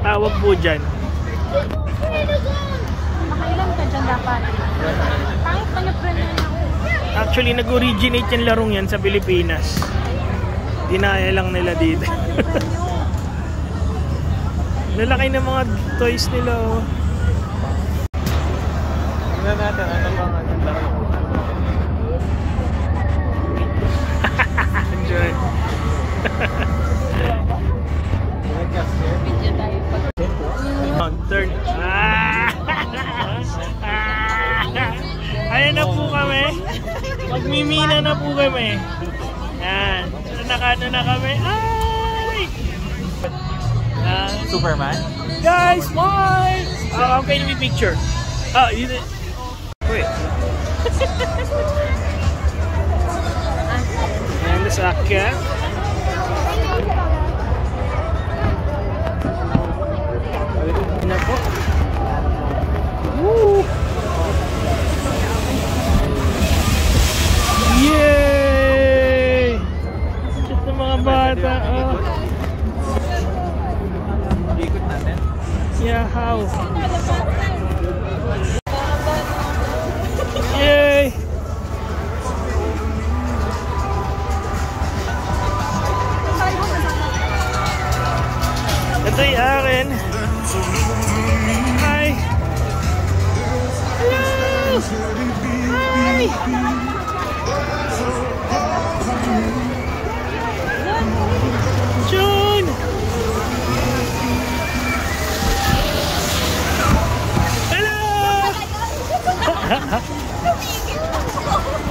tawag po dyan. Makailan ka dyan dapat? Pangit pa na premium ako. Actually, nag-originate yung larong yan sa Pilipinas. Dinaya lang nila dito. Lalaki ng mga toys nila. Oh. Tingnan natin ano bang ang laro. Enjoy. Turn. Ayan na po kami. Magmimina na po kami. Yan. So, nakano na kami. Ay! Superman? Guys, smile! How can we picture? Oh, you did. Wait. And the sakyan. Na po. Woo! Yay! Cute ng mga bata. Oh. Ikot natin. Yeah, how? Yay! Ito yung akin. Hi! Hello! Hi! June! Hello!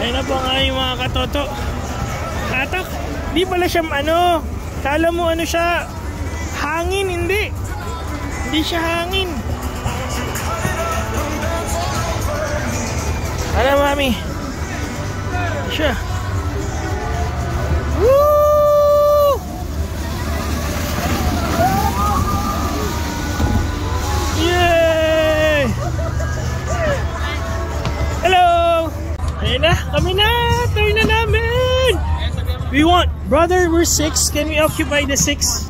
Ayun na po nga yung mga katoto. Katak, di pala siya ano. Kala mo ano siya, hangin, hindi. Hindi siya hangin. Ano mami? Siya. Woo! Yay! Hello! Ayun na, kami na! Turn na namin! We want, brother, we're 6. Can we occupy the 6?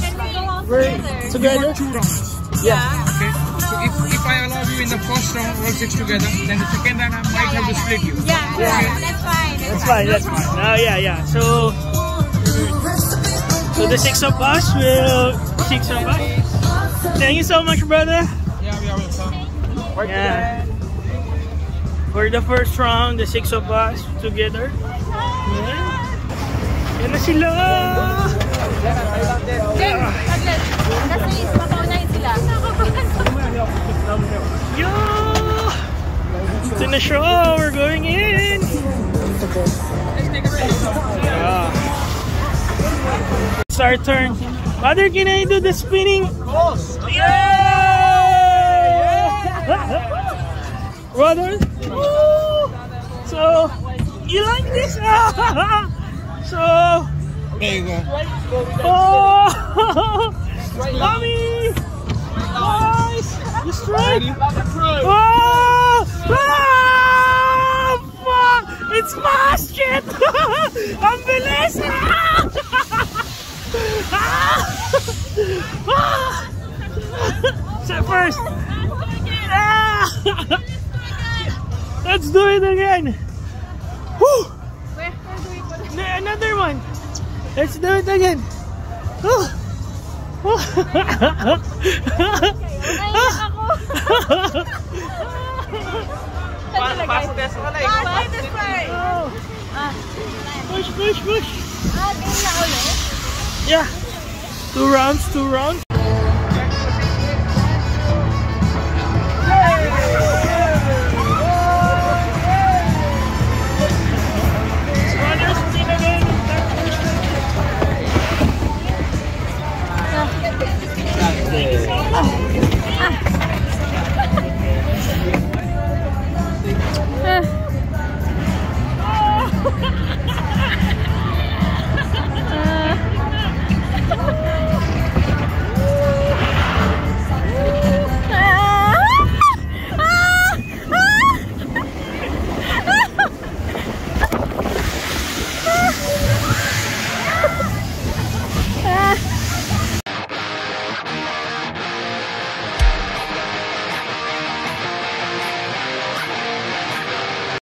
Can we go out We're together? 2 rounds. Yeah. Okay. So if I allow you in the first round all 6 together, then the second round I might have to split you. Yeah, Yeah. that's fine. That's fine, that's fine. Oh, yeah. So the 6 of us will... 6 of us? Thank you so much, brother. Yeah, we are welcome. Yeah. For the first round, the 6 of us together. Yeah. Yan na sila! Jim, saglit. Kasi mapaunahin sila. Yo! It's in the show. We're going in. Yeah. It's our turn. Mother, can I do the spinning? Yeah! Brother. Woo! So, you like this? So, There you go. oh, mommy, guys, you strike. Oh, ah, fuck! It's fast shit. Ang bilis. So first. Let's do it again. Woo! Where do we put it? Another one. Let's do it again. Oh. Oh. Naiyak ako. Pass test ka na eh. Pass this part. Oh. Push. Game na ulit? Yeah. 2 rounds.